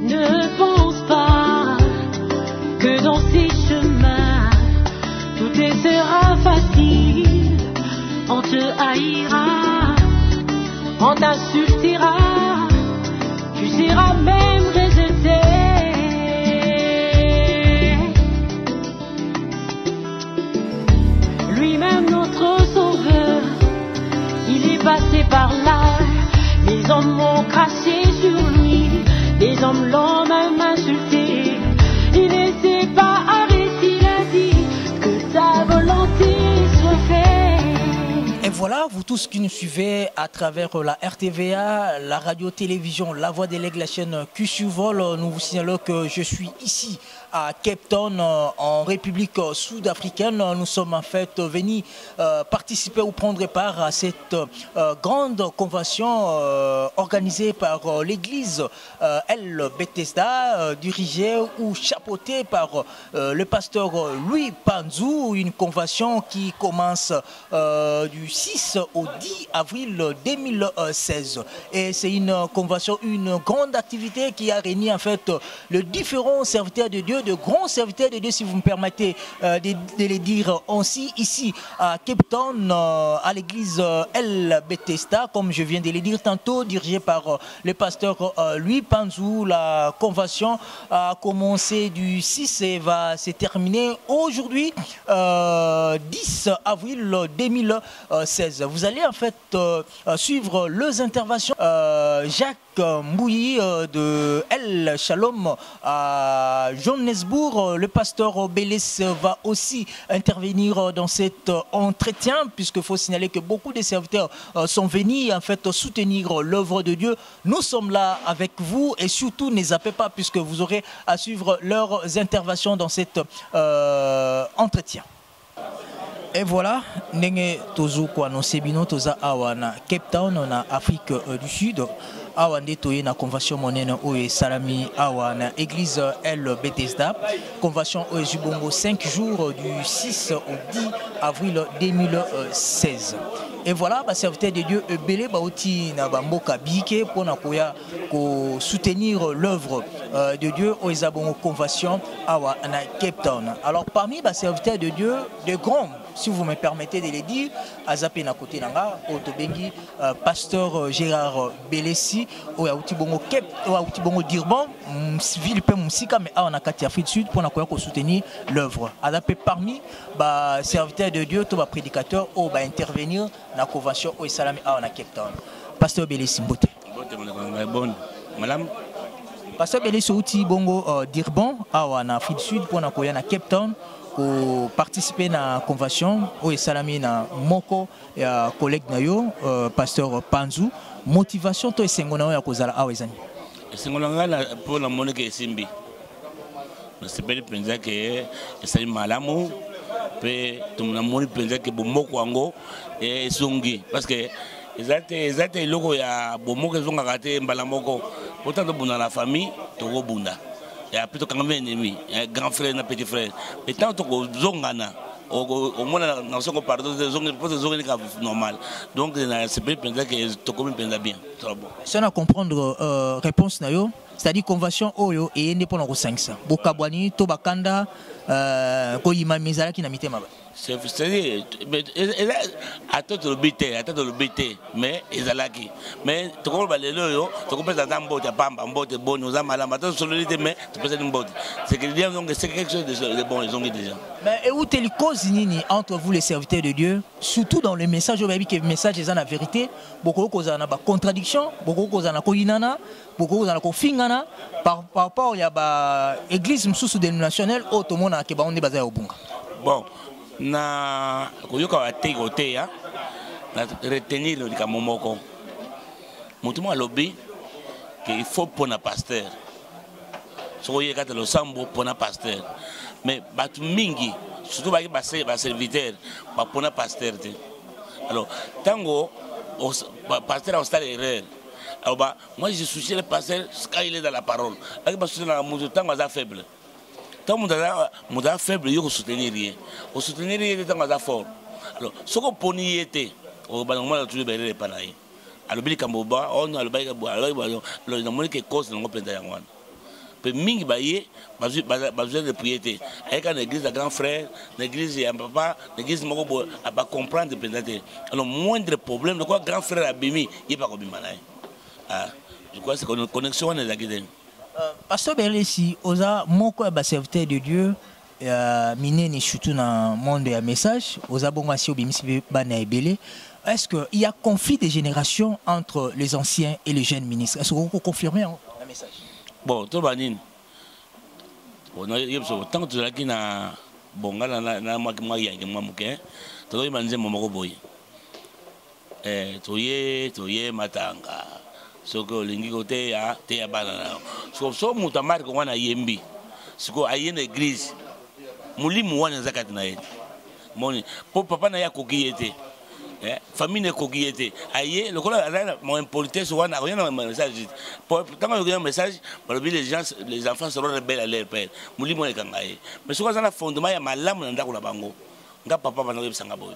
Ne pense pas que dans ces chemins tout sera facile. On te haïra, on t'insultera, tu seras même rejeté. Lui-même notre sauveur, il est passé par là. Les hommes m'ont craché sur lui, les hommes l'ont même insulté. Il ne s'est pas arrêté, il a dit que ta volonté soit faite. Et voilà, vous tous qui nous suivez à travers la RTVA, la radio-télévision La Voix des Legs, la chaîne QSUVOL, nous vous signalons que je suis ici à Cape Town, en République sud-africaine. Nous sommes en fait venus participer ou prendre part à cette grande convention organisée par l'église El Bethesda, dirigée ou chapeautée par le pasteur Louis Panzou. Une convention qui commence du 6 au 10 avril 2016. Et c'est une convention, une grande activité qui a réuni en fait les différents serviteurs de Dieu, de grands serviteurs de Dieu, si vous me permettez de les dire ainsi, ici à Cape Town, à l'église El Bethesda, comme je viens de le dire tantôt, dirigée par le pasteur Louis Panzou. La convention a commencé du 6 et va se terminer aujourd'hui, 10 avril 2016. Vous allez en fait suivre les interventions. Jacques Mbouyi de El Shalom à Johannesburg. Le pasteur Bélès va aussi intervenir dans cet entretien, puisqu'il faut signaler que beaucoup de serviteurs sont venus en fait soutenir l'œuvre de Dieu. Nous sommes là avec vous et surtout ne zappez pas, puisque vous aurez à suivre leurs interventions dans cet entretien. Et voilà, Nenge Tozo Kwano Sebino Toza Awana Cape Town, on a Afrique du Sud. Awande Toye na convention monene Oye Salami Awana église El Bethesda. Convention Oye Zubongo 5 jours du 6 au 10 avril 2016. Et voilà, bah, serviteur de Dieu Belé Baouti na Bamboka Bike pour soutenir l'œuvre de Dieu au Zabongo Convention Awa na Cape Town. Alors parmi les serviteurs de Dieu, de grands, si vous me permettez de le dire, Azapé na côté nanga, Otobengi, pasteur Gérard Belessi, Outi Bongo Cape, Outi Bongo Dirban, ville pe musika mais a on a Katia Afrique Sud pour soutenir l'œuvre. Azapé parmi les serviteurs de Dieu, tous les prédicateurs, ou va intervenir dans la convention au Salami a on a Cape Town. Pasteur Belessi Mbote. Pasteur Belessi Outi Bongo Dirban, a on a Afrique Sud pour na Cape Town. Pour participer à la convention au Salami na moko ya collègue nayo pasteur Panzou. Motivation to esengona ya kozala awezani esengona pour la monnaie que simbi na sepeli penza que esali malamu pe tumna moni penza que bomoko ango e songi parce que ezate loko ya bomoko zonga kate mbala moko autant de bunda la famille to go bunda ya plutôt quand même ennemi grand frère na petit frère et tant to go zongana au moins dans son pardon des normal donc c'est pas penser que to comme penser bien trop bon si on a comprendre réponse na yo c'est-à-dire convention oyo et indépendant ko 500 bokabwani to bakanda ko yima mezala ki na mitema ba c'est-à-dire à tout le BT mais ezalaki mais to ko balelo yo to ko pesa mbote pamba mbote bon nous amala mato solidité mais tu pesa mbote c'est que bien donc c'est quelque chose de bon ils ont déjà. Mais et où est la cause entre vous les serviteurs de Dieu, surtout dans le message, que le message est la vérité, beaucoup de contradictions, beaucoup de koinana, beaucoup de fingana, par rapport à l'église dénominationnelle, tout le monde a basé au bunga. Bon, na koyoka te côté ya, na retenir le kamomoko. Mutumo a lobby qu'il faut pour un pasteur. Soyez quand le sambo pour un pasteur. Mais batu mingi surtout ba serviteur ba pona pasteur te alors tango pasteur a stade erreur alors bah moi je soucie le pasteur quand il est dans la parole avec ba soutenir la musique tango za faible tant muda faible yo soutenir rien au soutenir rien tango za fort alors soko poni était au ba normalement toujours belé panaï alors bili kamboba on a le baïga alors na moni que cause ngo penda ya ngwana Puis mingi baye, besoin de prier. Avec une église de grand frère, une église de papa, une église de mogo, à pas comprendre peut-être. Alors moindre problème, de quoi grand frère a bémi, il pas comme malin. Je crois que c'est une connexion on est là. Pasteur Belesi, osa moko ba serviteur de Dieu, miné ni surtout dans le monde de message, osa bongo asi obimisi bana ebele. Est-ce qu'il y a conflit de génération entre les anciens et les jeunes ministres? Est-ce que vous confirmez le message? Bon, tout le monde. Tant que tu as dit bon, moi, il y a un moquin, tu as dit que tu es matanga. So que lingi côté ya te ya banana. So mutamar ko wana yembi. So a une église. Mulimu wana zakati na yete. Moni, po papa na ya kokiyete. Famille ne kokiyete. Aye, le kola mon impolitesse wana rien dans message. Pour tant que un message, les enfants seront rebelles à leur père. Mulimu ne kangaye. Mais so ka na fondement ya malamu na ndako na bango. Nga papa bana yebisanga boy.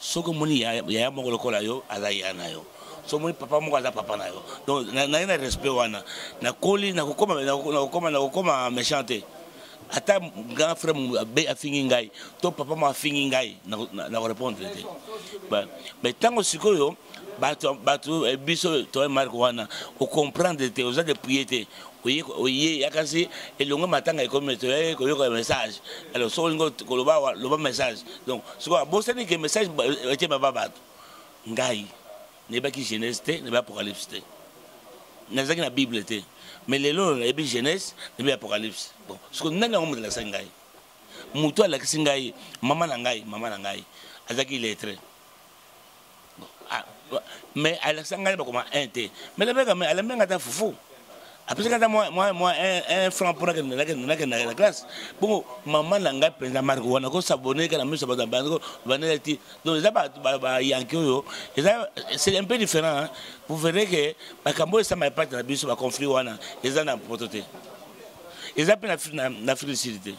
So ko moni ya mo ko kola yo azaya na yo. So mon papa mo kaza papa na yo. Donc na respect wana. Na koli na kokoma méchanté. Ata grand frère be afingi ngai. To papa mo afingi ngai na répondre. Mais tango sikoyo batu biso to marko wana o comprendre te oza de prier oye yakasi elongo matanga comme to ko yo message. Alors so ngo ko loba message. Donc so bo seni que message ete baba ngai. Ne pas qui Genèse, ne pas Apocalypse. Ne pas la Bible. Mais les lois, la Genèse, ne pas Apocalypse. Bon, ce qu'on a dans le monde de la Sangaï. Moutou à la Sangaï, maman Nangaï, Azaki lettré. Mais à la Sangaï, pas comme un thé. Mais la mère, elle a même un foufou. Après, quand moi, un franc pour la classe. Bon, maman Nangaï, président Marco, on a qu'à s'abonner, quand la musique va dans le donc, c'est un peu différent. Vous verrez que quand ça m'a pas de la bise, va conflit, ils ont un prototype. Ils ont la félicité.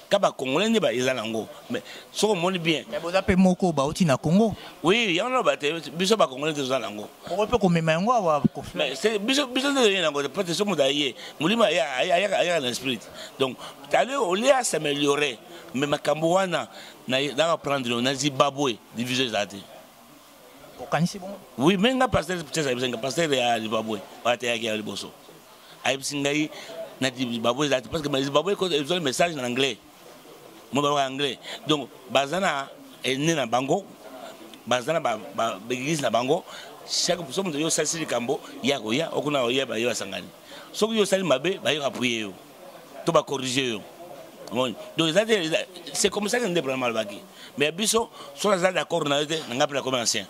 Quand les Congolais ils ont l'ango, mais ce qu'on bien. Mais vous appelez Moko Baouti na Congo. Oui, il y en a battu. Biso ba Congolais ils ont l'ango. On peut qu'on met mango à conflit. Mais c'est biso de rien l'ango. Peut-être ce monde ailleurs. Moulima y a l'esprit. Donc, t'allais au lieu à s'améliorer. Mais ma Cambouana n'a prendre le Zimbabwe divisé zati. Oui, mais nga pasteur peut-être pasteur de Zimbabwe. Pas te yaki à Liboso. Aïe singai na Zimbabwe zati parce que les Zimbabwe ils ont le message en anglais. Moi anglais. Donc bazana est né na Bango. Bazana ba église na Bango. Chaque personne de yo sali kambo yako ya okuna oya ba yo sangani. So yo sali mabe ba yo appuyer yo. To ba corriger yo. Donc c'est comme ça qu'on est vraiment mal. Mais biso sur la d'accord na yote nga pela comme ancien.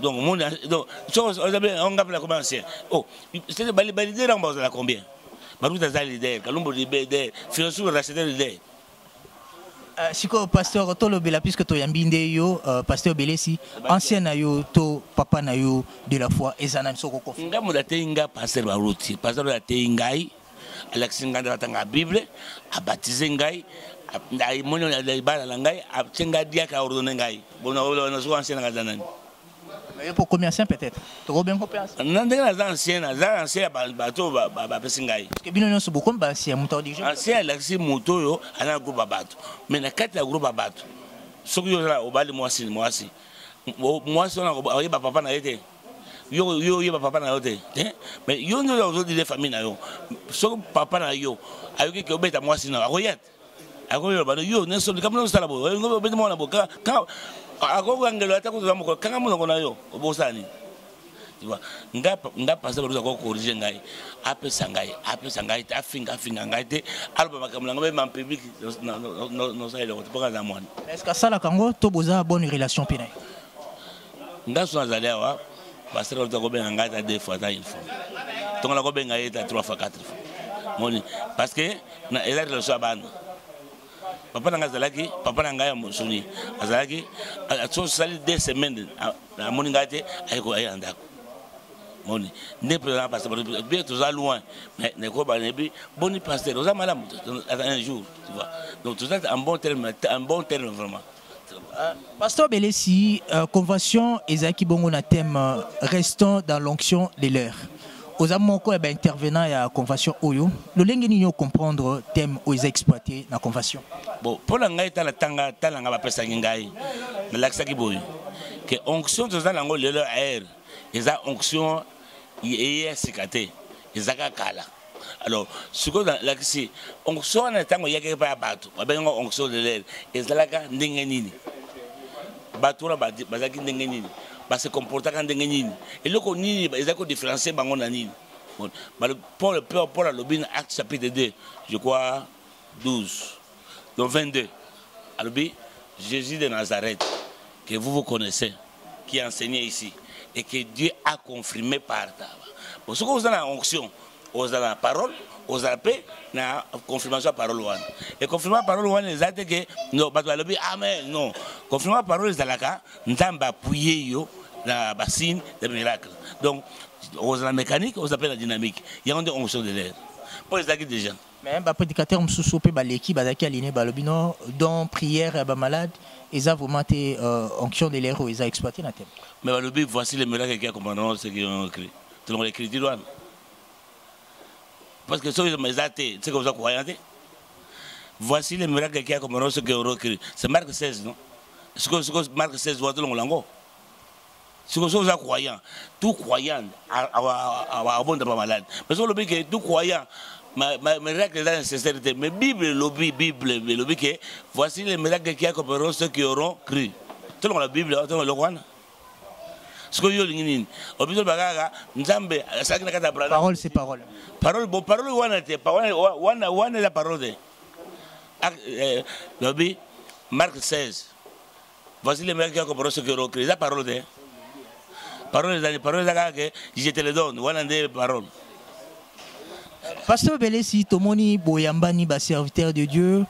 Donc on appelle comme ancien. Oh, c'est valider en base à combien? Baru ta leader, kalumbo leader, financier racheter leader. Si le pasteur Tolobela, puisque tu as yo, pasteur Belesi, ancien yo, to papa na yo de la foi, et ça n'a pas de nga mudatenga pasteur Baruti, pasteur la tengai, Alexinga de la Bible, a baptisé ngai, a mono la ibala ngai, a tsenga dia ka ordonné ngai. Bon, on a souvent ancien ngai. Mais pour combien ancien peut-être? Tu as bien compris? Non, les anciens, bateau, bateau, que bien nous sommes beaucoup d'anciens moutons déjà. Ancien, l'accès moto, yo, on a un groupe bateau. Mais na quatre groupe bateau. Ce que yo là, au bas de moi si, moi si on a eu papa na été. Yo papa na été. Mais yo nous aujourd'hui des familles na yo. Ce papa na yo, avec que obéta moi si na royette. Akoyo ba yo ne so comme nous ça là bo. Yo obéta moi na bo. Quand ako ngelo ata kuzo moko kanga muno kona yo obosani tu vois nga passer ba ko corriger ngai apesa ngai ta finga ngai te alba makamla ngai même en public non ça le pas dans moi. Est-ce que ça la kango to boza bonne relation pina nga so azalea wa passer ko ben ngai ta deux fois ta une fois to la ko ben ngai ta trois fois quatre fois moni parce que na ela relation bana papa nanga zalaki papa nanga ya musuni azalaki so sali 2 semaines na moni ngate ayiko ayanda moni ne président pasteur bien tout ça loin mais ne ko ba nebi boni pasteur oza malam un jour tu vois donc tout ça en bon terme vraiment. Pasteur Belesi, convention Ezaki Bongo na thème restons dans l'onction de l'heure. aux amoko et intervenant à la convention Oyo, le lingue comprendre thème aux exploités dans la convention. Bon, pour l'anglais, tu as la tanga, tu as la ngaba pesa ngai, mais l'accès qui boy. Que onction de la ngole le air, ils ont onction, y est cicaté, ils ont kala. Alors, ce que la si onction na tango yake pa bato, abengo onction de l'air, ils ont la ka ndengenini. Bato la bazaki ndengenini. Bah, se comporter quand nini et le nini ils ont différencié bango na nini bon pour la lobby acte chapitre 2 je crois 12 donc 22 à lobby Jésus de Nazareth que vous connaissez qui enseignait ici et que Dieu a confirmé par bon ce que vous avez en onction vous avez la parole vous avez la confirmation parole one et confirmation parole one les actes que non bah le lobby amen non confirmation parole les alaka n'tamba appuyer yo la bassine des miracles. Donc, on a la mécanique, on appelle la dynamique. Il y a une onction de l'air. Pour les acquis déjà. Mais les prédicateurs ont soupé l'équipe qui a aligné balobino dans prière à malade. Ils ont vraiment été onction de l'air où ils ont exploité la thème. Mais balobi, voici les miracles qui accompagnent ce qu'ils ont écrit. Tout le monde écrit du loin. Parce que ceux qui ont athées, c'est comme ça qu'on voici les miracles qui accompagnent ce qu'ils ont écrit. C'est Marc 16, non? Ce que Marc 16 voit tout le monde. Si vous êtes croyant, tout croyant a bon de malade. Mais si vous êtes tout croyant, mais règle dans la sincérité. Mais Bible, Bible, que voici les miracles qui accompagneront ceux qui auront cru. Tout le monde la Bible, tout le monde le croit. Ce que vous dites, au besoin de bagarre, Nzambe, ça qui n'a pas de parole, c'est parole. Parole, bon, parole, on est la parole. Lobby, Marc 16. Voici les miracles qui accompagneront ceux qui auront cru. La parole de. Paroles que je te les donne, voilà des paroles. Pasteur Belé, si Tomoni Boyambani, serviteur de Dieu,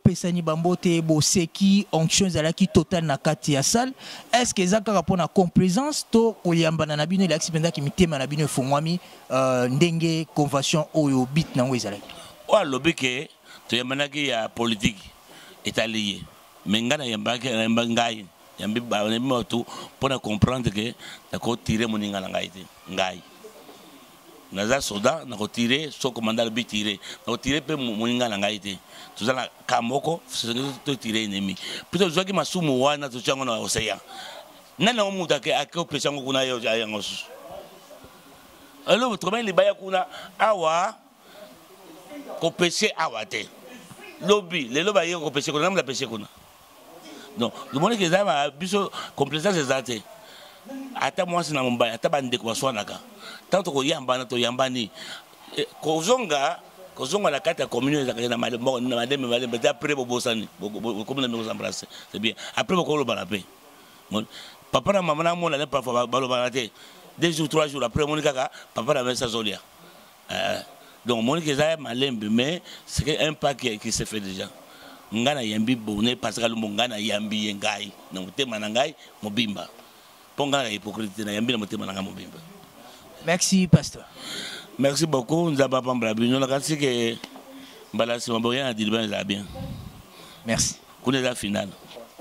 Pesani Bambote, Seki, onction Zalaki total na kati ya salle, est-ce que ça pour la complaisance, to Oyambana Nabino, il a accepté qui m'était Manabino Fongwami, Ndenge, convention, Oyo, bit, na Wizalek. Ou lobby que tu yambana qui a politique est allié. Mengana yambangai. Yambi tout pour comprendre que d'accord tirer mon ingala ngai naza soda nako tirer so commandant le but tirer nako tirer pe mon ingala ngai tout ça la kamoko to tirer ennemi plutôt zo ki masumu wana to chango na océan nana omuta ke akko pesa ngo kuna yo yango alors trop bien les baya kuna awa ko pêcher awa te lobby les loba yo ko pêcher kuna la pêcher kuna. Donc, le monde qui a besoin de complaisance des athées. Ata moi, c'est dans mon bail, ata bande de quoi soit naka. Tant que yamba, to yambani. Kozonga la carte commune, na madame, mais après bobosani, comme nous embrasser. C'est bien. Après beaucoup le balapé. Papa na maman na mon allait parfois balobanaté. 2 jours, 3 jours après mon kaka, papa na messa zolia. Donc mon qui a malembe, mais c'est un pas qui se fait déjà. Ngana yambi bonne parce que le ngana yambi ngai na mutema na ngai mobimba ponga hypocrite na yambi na mutema na ngai mobimba. Merci pasteur. Merci beaucoup nzaba pambla bino na kasi que balasi maboya dit bien. Merci. Kuna la finale.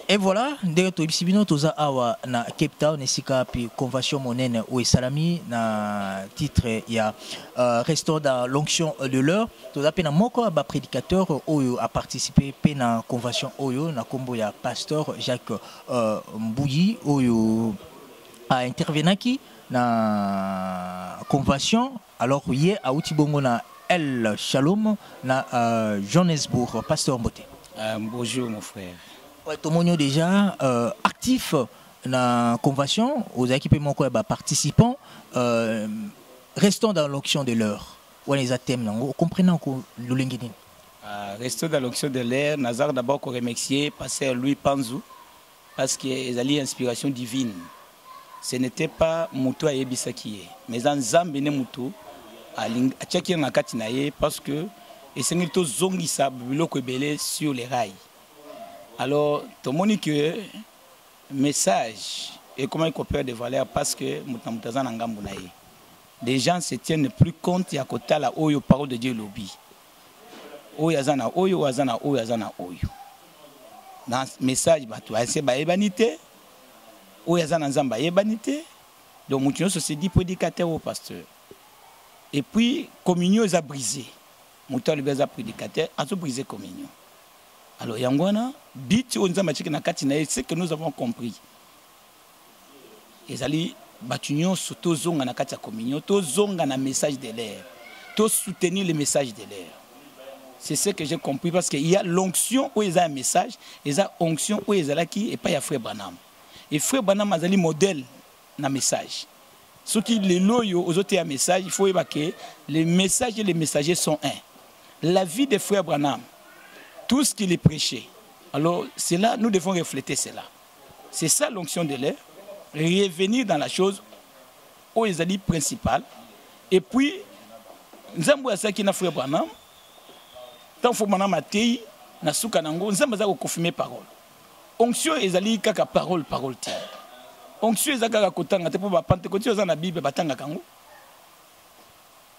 Et voilà, dès que tu as toza awa na Cape Town esika puis convention monene ou salami na titre il y a restons dans l'onction de l'heure toza pe na moko ba prédicateur oyo a participé pe na convention oyo na kombo ya pasteur Jacques Mbouyi oyo a intervenaki na convention alors hier a outibongo na El Shalom na Johannesburg pasteur Mbote. Bonjour mon frère. Ouais, tout le monde est déjà actif dans la convention, aux équipes participants, restons dans l'onction de l'heure. Vous comprenez que nous l'ingénions. Restons dans l'onction de l'heure. Nazar d'abord remercier Pasteur Louis Panzou parce qu'il a une inspiration divine. Ce n'était pas Moutou à Yebisaki, mais en Zambéné Moutou à Tchakir Nakatinaye parce que et c'est un zongi sa biloko belé sur les rails. Alors, tout le monde que message et comment il coopère des valeurs parce que les gens se tiennent plus compte et à côté la oyo parole de Dieu lobby. Oyo azana oyo azana oyo azana oyo. Dans message ba toi c'est ba ebanité. Oyo azana nzamba ebanité. Donc mutuno se dit prédicateur au pasteur. Et puis, communion, ils ont brisé. Mouta le a prédicateur, a brisé communion. Alors, Yangwana, bit, on a c'est que nous avons compris. Ils allaient battre surtout zonga na katia communion, to zonga na message de l'air, to soutenir le message de l'air. C'est ce que j'ai compris parce qu'il y a l'onction où il y a un message, il y a l'onction où il y a là qui et pas il y a frère Branham. Et frère Branham a un modèle na message. Ce qui les loyaux aux autres un message, il faut évacuer les messages et les messagers sont un. La vie des frères Branham, tout ce qu'il est prêché. Alors c'est là nous devons refléter cela. C'est ça l'onction de l'air, revenir dans la chose où ils ont dit principale. Et puis nous avons ça qui n'a frère Branham. Tant que Branham a été na souka nango, nous avons confirmé parole. Onction ezali kaka parole te. Onction ezaka kotanga te pour ba Pentecôte oza na Bible batanga kango.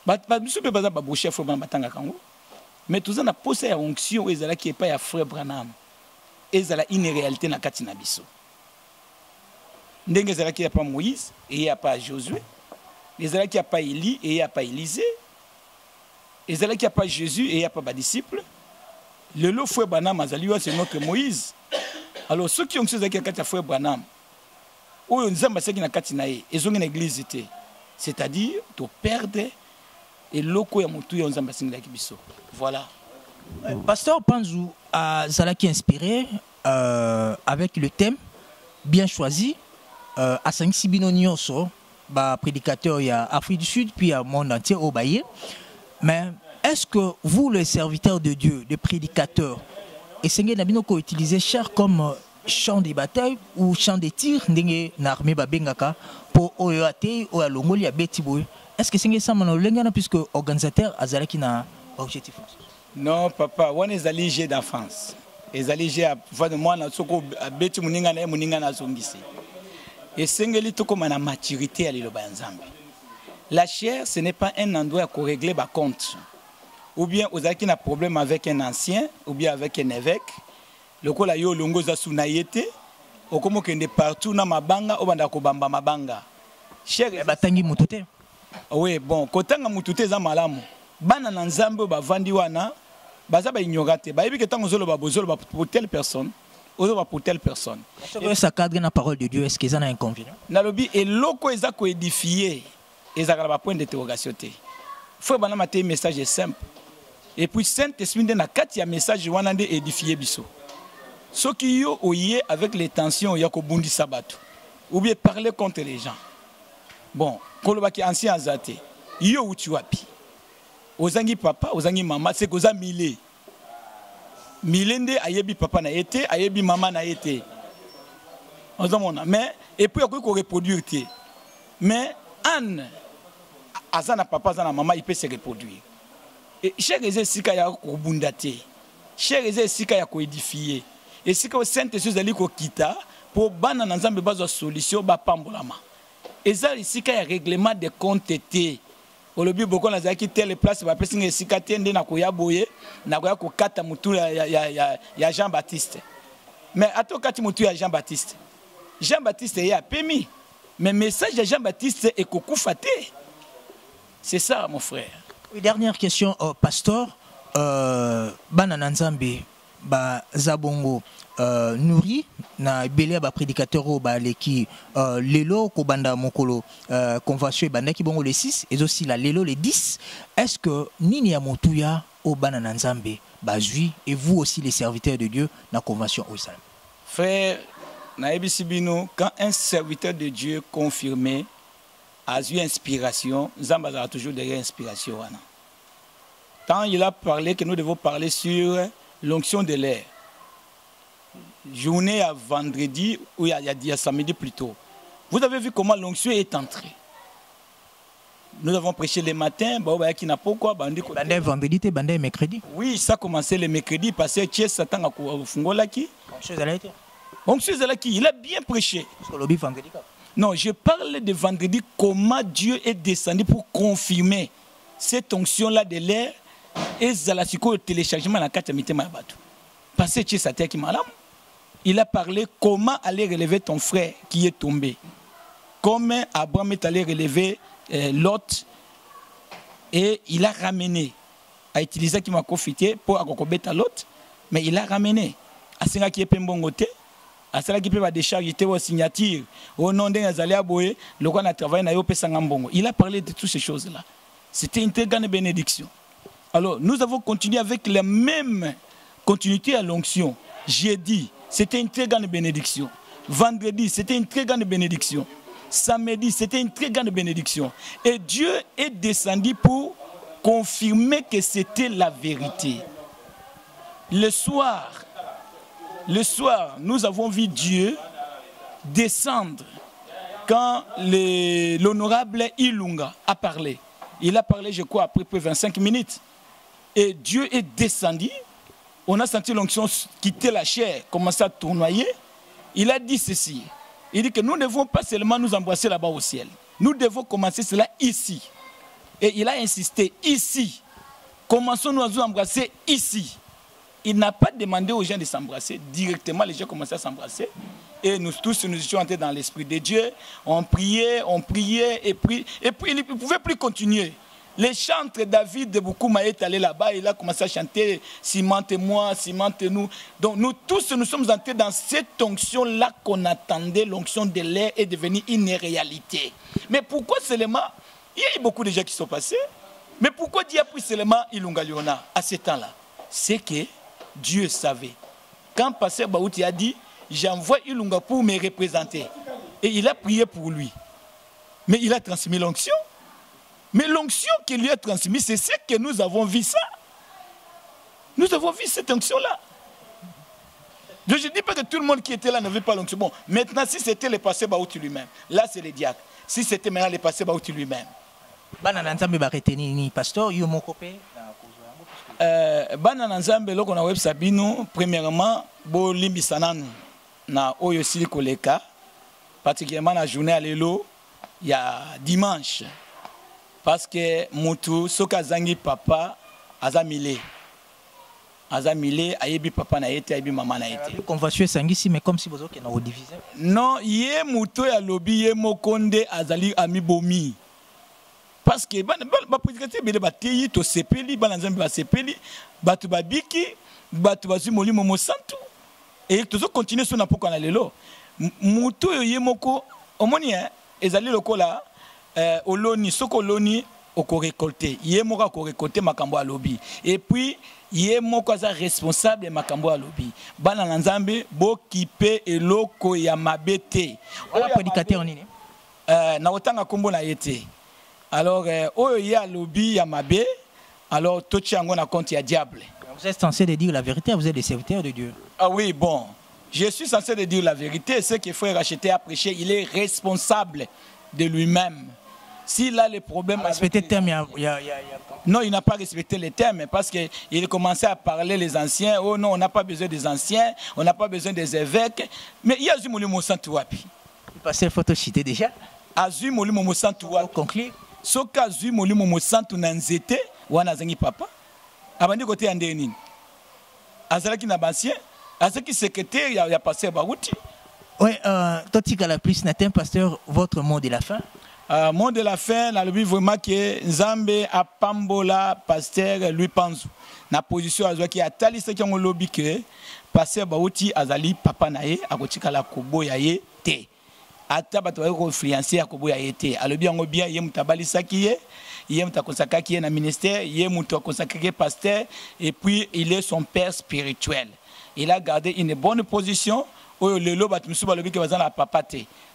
Ba biso pe baza ba boucher frère Branham batanga kango. Mais tout ça na posé ya onction ezala qui est pas ya frère Branham. Ezala une réalité na kati na biso. Ndenge ezala qui y a pas Moïse et il y a pas Josué. Ezala qui y a pas Élie et il y a pas Élisée. Ezala qui y a pas Jésus et il y a pas ba disciples. Le lot frère Branham azali wa c'est notre Moïse. Alors ceux qui ont chose avec kati ya frère Branham oyo nzamba seki na kati na ye ezongi na église te, c'est-à-dire to perdre et loko ya mutu ya nzamba singla ki biso. Voilà. Pasteur Panzou a zalaki inspiré avec le thème bien choisi à Sangi Bino Nyonso, ba prédicateur ya Afrique du Sud puis à monde entier au Baye. Mais est-ce que vous, les serviteurs de Dieu, les prédicateurs, essayez de utiliser cher comme champ de bataille ou champ de tir n'armée babengaka pour oyoate ou à l'ongoli à betiboy? Est-ce que c'est ça mon lengana puisque organisateur azalaki na objectif? Non papa, on est allégé d'enfance. Les allégés à voir de moi na soko beti muninga na zongisi. Et sengeli to comme na maturité à liloba nzambe. La chair, ce n'est pas un endroit pour régler ma compte. Ou bien vous avez un problème avec un ancien, ou bien avec un évêque. Le coup là, yo longo za sunayete, au comme qu'on est partout na mabanga, au banda ko bamba mabanga. Cher batangi mutute. Oui, bon, kotanga mutute za malamu. Bana na nzambe ba vandi wana, baza ba ignorate. Ba yebi ke tango zolo ba bozolo ba pour telle personne, ozo ba pour telle personne. Ça cadre na parole de Dieu, est-ce que ça n'a inconvénient? Na lobi et loko eza ko édifier, eza kala ba point d'interrogation te. Faut bana mater message simple. Et puis Saint-Esprit na kati ya message wana nde édifier biso. Ce qui yo oye avec les tensions ya ko bundi sabato ou bien parler contre les gens. Bon, kolobaki ancien azate. Yo uti wapi? Ozangi papa, ozangi mama, c'est koza mille. Milende ayebi papa na été, ayebi mama na été. Ozamona, mais et puis ko reproduire te. Mais Anne azana papa azana mama il peut se reproduire. Et chaque sika ya ko bundate. Chaque sika ya ko édifier. Et si que Saint-Esprit ali ko kita pour bana na nzambe bazo solution ba pambolama. Et ça ici qu'il y a règlement de comptes été. Au lobby beaucoup na zaki telle place ba pesinga sika tende na ko ya boye na ko ya ko kata mutu ya Jean-Baptiste. Mais ato kati mutu ya Jean-Baptiste. Jean-Baptiste ya permis. Mais message de Jean-Baptiste est kokufate. C'est ça mon frère. Oui, dernière question pasteur bana na nzambe ba zabongo nourri na belé ba prédicateur ba leki lelo ko banda mokolo convention banda ki bongo le 6 et aussi la lelo le 10. Est-ce que nini ya motuya o bana na nzambe ba jui et vous aussi les serviteurs de Dieu na convention au Salam? Frère na ebisibino quand un serviteur de Dieu confirmé a eu inspiration, nzamba a toujours derrière inspiration wana. Tant il a parlé que nous devons parler sur l'onction de l'air. Journée à vendredi ou il y a samedi plutôt. Vous avez vu comment l'onction est entrée. Nous avons prêché le matin, qui n'a pas quoi, vendredi et bandé mercredi. Oui, ça a commencé le mercredi parce que Satan a fungola qui. Onction il a bien prêché. Non, je parle de vendredi comment Dieu est descendu pour confirmer cette onction là de l'air. Et Zalasiko le téléchargement la carte mitema batou. Parce que sa terre qui malam. Il a parlé comment aller relever ton frère qui est tombé. Comment Abraham est allé relever Lot Et il a ramené, a utilisé qui m'a profité pour accompagner l'autre, mais il a ramené. À ce qui est pembongoté, à ce qui peut va décharger aux signatures, au nom d'un Azalia Boé, le roi a travaillé na yope sangambongo. Il a parlé de toutes ces choses-là. C'était une très grande bénédiction. Alors, nous avons continué avec la même continuité à l'onction. Jeudi, c'était une très grande bénédiction. Vendredi, c'était une très grande bénédiction. Samedi, c'était une très grande bénédiction. Et Dieu est descendu pour confirmer que c'était la vérité. Le soir, nous avons vu Dieu descendre quand l'honorable Ilunga a parlé. Il a parlé, je crois, à peu près 25 minutes. Et Dieu est descendu. On a senti l'onction quitter la chair, commencer à tournoyer. Il a dit ceci. Il dit que nous ne devons pas seulement nous embrasser là-bas au ciel. Nous devons commencer cela ici. Et il a insisté, ici. Commençons-nous à nous embrasser ici. Il n'a pas demandé aux gens de s'embrasser. Directement, les gens commençaient à s'embrasser. Et nous tous, nous étions entrés dans l'Esprit de Dieu. On priait, et puis il ne pouvait plus continuer. Les chantres, David de Boukouma est allé là-bas, il a commencé à chanter « Cimente-moi, cimente-nous ». Donc nous tous, nous sommes entrés dans cette onction-là qu'on attendait, l'onction de l'air est devenue une réalité. Mais pourquoi seulement, il y a eu beaucoup de gens qui sont passés, mais pourquoi Dieu a pris seulement Ilunga Liona à ce temps-là? C'est que Dieu savait. Quand Pasteur Baouti a dit « J'envoie Ilunga pour me représenter », et il a prié pour lui. Mais il a transmis l'onction. Mais l'onction qu'il lui a transmise, c'est ce que nous avons vu ça. Nous avons vu cette onction-là. Je ne dis pas que tout le monde qui était là n'avait pas l'onction. Bon, maintenant, si c'était le pasteur Baouti lui-même, là c'est le diacre. Si c'était maintenant le pasteur Baouti lui-même. Pasteur, Banananzambe, loko na web sabino, premièrement, bo limbisananu na oyo sili koleka, particulièrement la journée à l'élo, il y a dimanche. Parce que Moutou, soka zangi papa, azamile. Azamile, ayebi papa na été, ayebi maman na été. Convention sangisi, mais comme si vous avez divisé. Non, yé Moutou ya lobi, yé mokonde, azali ami bomi. Parce que, ba prédicateur, bele ba teyi, to sepeli, ba nanzambi ba sepeli, batu ba biki, batu ba zumoli momo santu. Et toujours continuer sur na poko na lelo. Moutou yé moko, omoni, ezali lokola, oloni soko oloni oko récolter yé moka ko récolter makambo alobi et puis yé moko za responsable makambo alobi bana na nzambe bo kipe eloko ya mabete wala prédicateur nini na otanga kombo na yete alors oyo ya alobi ya mabe alors tochi yango na compte ya diable. Vous êtes censé de dire la vérité, vous êtes des serviteurs de Dieu. Ah oui, bon, je suis censé de dire la vérité. Ce que frère Racheté a prêché, il est responsable de lui-même. S'il a les problèmes... Respecter le terme, Non, il n'a pas respecté les termes parce qu'il commençait à parler les anciens. Oh non, on n'a pas besoin des anciens, on n'a pas besoin des évêques. Mais il y a Zumoli Mosantu Wapi. Il passait photo cité déjà. Azumoli Mosantu Wapi. Conclure. Soka Zumoli Mosantu Nanzete, wana zangi papa. Abandi côté Andénine. Azalaki Nabansien, Azaki secrétaire, il y a passé Barouti. Oui, Totika la plus n'atteint, pasteur, votre mot de la fin. Mot de la fin, la lobby vraiment que Nzambe a pambola pasteur Louis Panzou. Na position azwa ki atali ce qui ont lobby que pasteur Baouti azali papa nae akotika la kobo ya ye te. Ata bato ba ko influencer akobo ya ye te. Alobi yango bien ye mutabali sakiye, ye mutakonsaka ki na ministère, ye mutakonsaka ki pasteur et puis il est son père spirituel. Il a gardé une bonne position.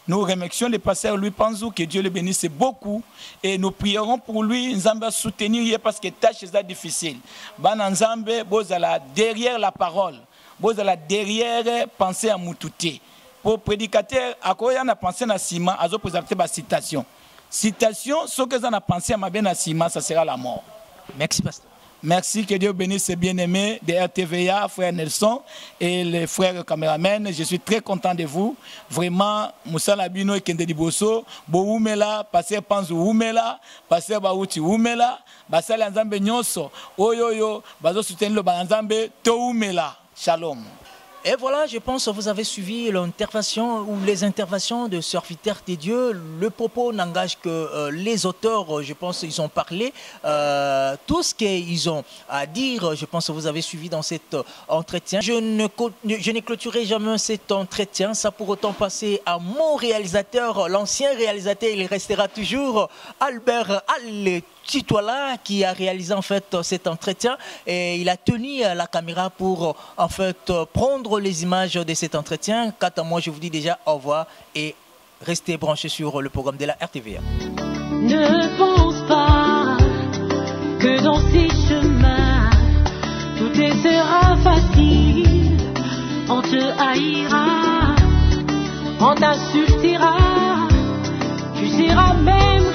Nous remercions le pasteur Louis Panzou, que Dieu le bénisse beaucoup. Et nous prierons pour lui, Nzambe soutenir parce que tâche est difficile. Nzambe, bozala derrière la parole, bozala derrière penser à Moutouté. Pour prédicateur, à quoi on a pensé à Sima, à présenter ma citation. Citation, ce que on a pensé à ma bien à Sima, ça sera la mort. Merci, pasteur. Merci, que Dieu bénisse ces bien-aimés de RTVA, frère Nelson et les frères caméramens. Je suis très content de vous. Vraiment, Moussa Labino et Kende Diboso, Boumela, Pasteur Panzou Oumela, Pasteur Baouti Oumela, Basale Nzambe Nyonso, Oyoyo, Bazo soutenir le Banzambe, Toumela. Shalom. Et voilà, je pense que vous avez suivi l'intervention ou les interventions de Sœur Viter de Dieu. Le propos n'engage que les auteurs, je pense ils ont parlé. Tout ce qu'ils ont à dire, je pense que vous avez suivi dans cet entretien. Je ne clôturerai jamais cet entretien, ça pour autant passer à mon réalisateur, l'ancien réalisateur, il restera toujours Albert Titola qui a réalisé en fait cet entretien et il a tenu la caméra pour en fait prendre les images de cet entretien. Quant à moi, je vous dis déjà au revoir et restez branchés sur le programme de la RTVA. Ne pense pas que dans ces chemins tout sera facile. On te haïra, on t'insultera, tu seras même